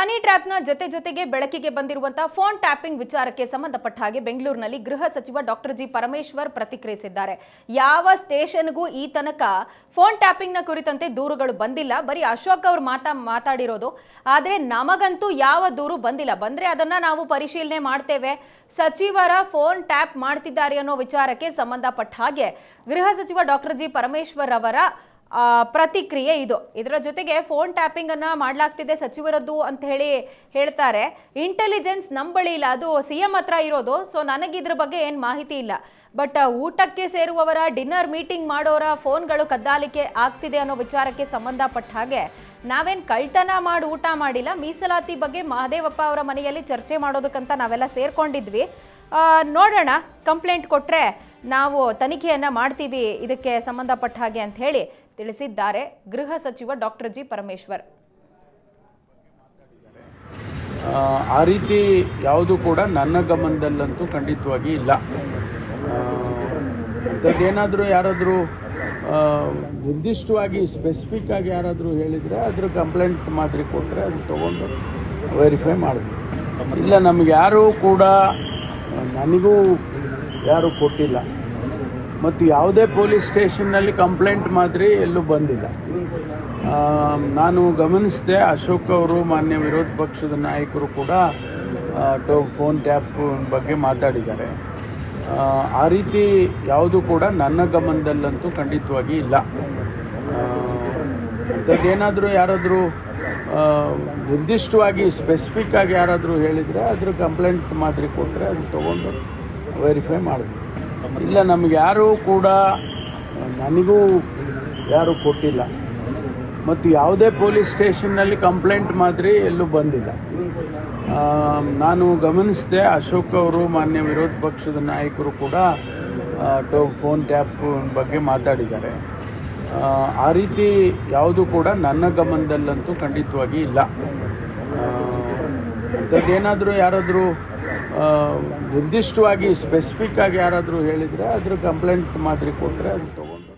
ಹನಿ ಟ್ರ್ಯಾಪ್ನ ಜೊತೆಗೆ ಬೆಳಕಿಗೆ ಬಂದಿರುವಂತಹ ಫೋನ್ ಟ್ಯಾಪಿಂಗ್ ವಿಚಾರಕ್ಕೆ ಸಂಬಂಧಪಟ್ಟ ಹಾಗೆ ಬೆಂಗಳೂರಿನಲ್ಲಿ ಗೃಹ ಸಚಿವ ಡಾಕ್ಟರ್ ಜಿ ಪರಮೇಶ್ವರ್ ಪ್ರತಿಕ್ರಿಯಿಸಿದ್ದಾರೆ. ಯಾವ ಸ್ಟೇಷನ್ಗೂ ಈ ತನಕ ಫೋನ್ ಟ್ಯಾಪಿಂಗ್ನ ಕುರಿತಂತೆ ದೂರುಗಳು ಬಂದಿಲ್ಲ, ಬರೀ ಅಶೋಕ್ ಅವರು ಮಾತಾಡಿರೋದು. ಆದರೆ ನಮಗಂತೂ ಯಾವ ದೂರು ಬಂದಿಲ್ಲ, ಬಂದ್ರೆ ಅದನ್ನ ನಾವು ಪರಿಶೀಲನೆ ಮಾಡ್ತೇವೆ. ಸಚಿವರ ಫೋನ್ ಟ್ಯಾಪ್ ಮಾಡ್ತಿದ್ದಾರೆ ಅನ್ನೋ ವಿಚಾರಕ್ಕೆ ಸಂಬಂಧಪಟ್ಟ ಹಾಗೆ ಗೃಹ ಸಚಿವ ಡಾಕ್ಟರ್ ಜಿ ಪರಮೇಶ್ವರ್ ಅವರ ಪ್ರತಿಕ್ರಿಯೆ ಇದು. ಇದರ ಜೊತೆಗೆ ಫೋನ್ ಟ್ಯಾಪಿಂಗ್ ಅನ್ನ ಮಾಡಲಾಗ್ತಿದೆ ಸಚಿವರದ್ದು ಅಂತ ಹೇಳ್ತಾರೆ. ಇಂಟೆಲಿಜೆನ್ಸ್ ನಮ್ಮ ಬಳಿ ಇಲ್ಲ, ಅದು ಸಿಎಂ ಹತ್ರ ಇರೋದು. ಸೊ ನನಗೆ ಇದ್ರ ಬಗ್ಗೆ ಏನು ಮಾಹಿತಿ ಇಲ್ಲ. ಬಟ್ ಊಟಕ್ಕೆ ಸೇರುವವರ, ಡಿನ್ನರ್ ಮೀಟಿಂಗ್ ಮಾಡೋರ ಫೋನ್ಗಳು ಕದ್ದಾಲಿಕೆ ಆಗ್ತಿದೆ ಅನ್ನೋ ವಿಚಾರಕ್ಕೆ ಸಂಬಂಧಪಟ್ಟ ಹಾಗೆ ನಾವೇನು ಕಳ್ತನ ಮಾಡಿ ಊಟ ಮಾಡಿಲ್ಲ. ಮೀಸಲಾತಿ ಬಗ್ಗೆ ಮಹದೇವಪ್ಪ ಅವರ ಮನೆಯಲ್ಲಿ ಚರ್ಚೆ ಮಾಡೋದಕ್ಕಂತ ನಾವೆಲ್ಲ ಸೇರ್ಕೊಂಡಿದ್ವಿ. ನೋಡೋಣ, ಕಂಪ್ಲೇಂಟ್ ಕೊಟ್ಟರೆ ನಾವು ತನಿಖೆಯನ್ನ ಮಾಡ್ತೀವಿ ಇದಕ್ಕೆ ಸಂಬಂಧಪಟ್ಟ ಹಾಗೆ ಅಂತ ಹೇಳಿ ತಿಳಿಸಿದ್ದಾರೆ ಗೃಹ ಸಚಿವ ಡಾಕ್ಟರ್ ಜಿ ಪರಮೇಶ್ವರ್. ಆ ರೀತಿ ಯಾವುದು ಕೂಡ ನನ್ನ ಗಮನದಲ್ಲಂತೂ ಖಂಡಿತವಾಗಿ ಇಲ್ಲ. ಅಂಥದ್ದೇನಾದರೂ ಯಾರಾದರೂ ನಿರ್ದಿಷ್ಟವಾಗಿ ಸ್ಪೆಸಿಫಿಕ್ ಆಗಿ ಯಾರಾದರೂ ಹೇಳಿದರೆ ಅದ್ರ ಕಂಪ್ಲೇಂಟ್ ಮಾದರಿ ಕೊಟ್ಟರೆ ಅದು ತೊಗೊಂಡು ವೆರಿಫೈ ಮಾಡಬೇಕು. ಇಲ್ಲ, ನಮಗೆ ಯಾರೂ ಕೂಡ, ನನಗೂ ಯಾರೂ ಕೊಟ್ಟಿಲ್ಲ ಮತ್ತು ಯಾವುದೇ ಪೊಲೀಸ್ ಸ್ಟೇಷನ್ನಲ್ಲಿ ಕಂಪ್ಲೇಂಟ್ ಮಾದರಿ ಎಲ್ಲೂ ಬಂದಿಲ್ಲ. ನಾನು ಗಮನಿಸಿದೆ, ಅಶೋಕ್ ಅವರು, ಮಾನ್ಯ ವಿರೋಧ ಪಕ್ಷದ ನಾಯಕರು ಕೂಡ ಫೋನ್ ಟ್ಯಾಪ್ ಬಗ್ಗೆ ಮಾತಾಡಿದ್ದಾರೆ. ಆ ರೀತಿ ಯಾವುದು ಕೂಡ ನನ್ನ ಗಮನದಲ್ಲಂತೂ ಖಂಡಿತವಾಗಿ ಇಲ್ಲ. ಅಂಥದ್ದೇನಾದರೂ ಯಾರಾದರೂ ನಿರ್ದಿಷ್ಟವಾಗಿ ಸ್ಪೆಸಿಫಿಕ್ ಆಗಿ ಯಾರಾದರೂ ಹೇಳಿದರೆ ಅದ್ರ ಕಂಪ್ಲೇಂಟ್ ಮಾದರಿ ಕೊಟ್ಟರೆ ಅದು ತೊಗೊಂಡು ವೆರಿಫೈ ಮಾಡಬೇಕು. ಇಲ್ಲ, ನಮಗೆ ಯಾರೂ ಕೂಡ, ನನಗೂ ಯಾರೂ ಕೊಟ್ಟಿಲ್ಲ ಮತ್ತು ಯಾವುದೇ ಪೊಲೀಸ್ ಸ್ಟೇಷನ್ನಲ್ಲಿ ಕಂಪ್ಲೇಂಟ್ ಮಾದರಿ ಎಲ್ಲೂ ಬಂದಿಲ್ಲ. ನಾನು ಗಮನಿಸಿದೆ, ಅಶೋಕ್ ಅವರು, ಮಾನ್ಯ ವಿರೋಧ ಪಕ್ಷದ ನಾಯಕರು ಕೂಡ ಫೋನ್ ಟ್ಯಾಪ್ ಬಗ್ಗೆ ಮಾತಾಡಿದ್ದಾರೆ. ಆ ರೀತಿ ಯಾವುದು ಕೂಡ ನನ್ನ ಗಮನದಲ್ಲಂತೂ ಖಂಡಿತವಾಗಿ ಇಲ್ಲ. ಅಂಥದ್ದೇನಾದರೂ ಯಾರಾದರೂ ನಿರ್ದಿಷ್ಟವಾಗಿ ಸ್ಪೆಸಿಫಿಕ್ ಆಗಿ ಯಾರಾದರೂ ಹೇಳಿದರೆ ಅದ್ರ ಕಂಪ್ಲೇಂಟ್ ಮಾದರಿ ಕೊಟ್ಟರೆ ಅದು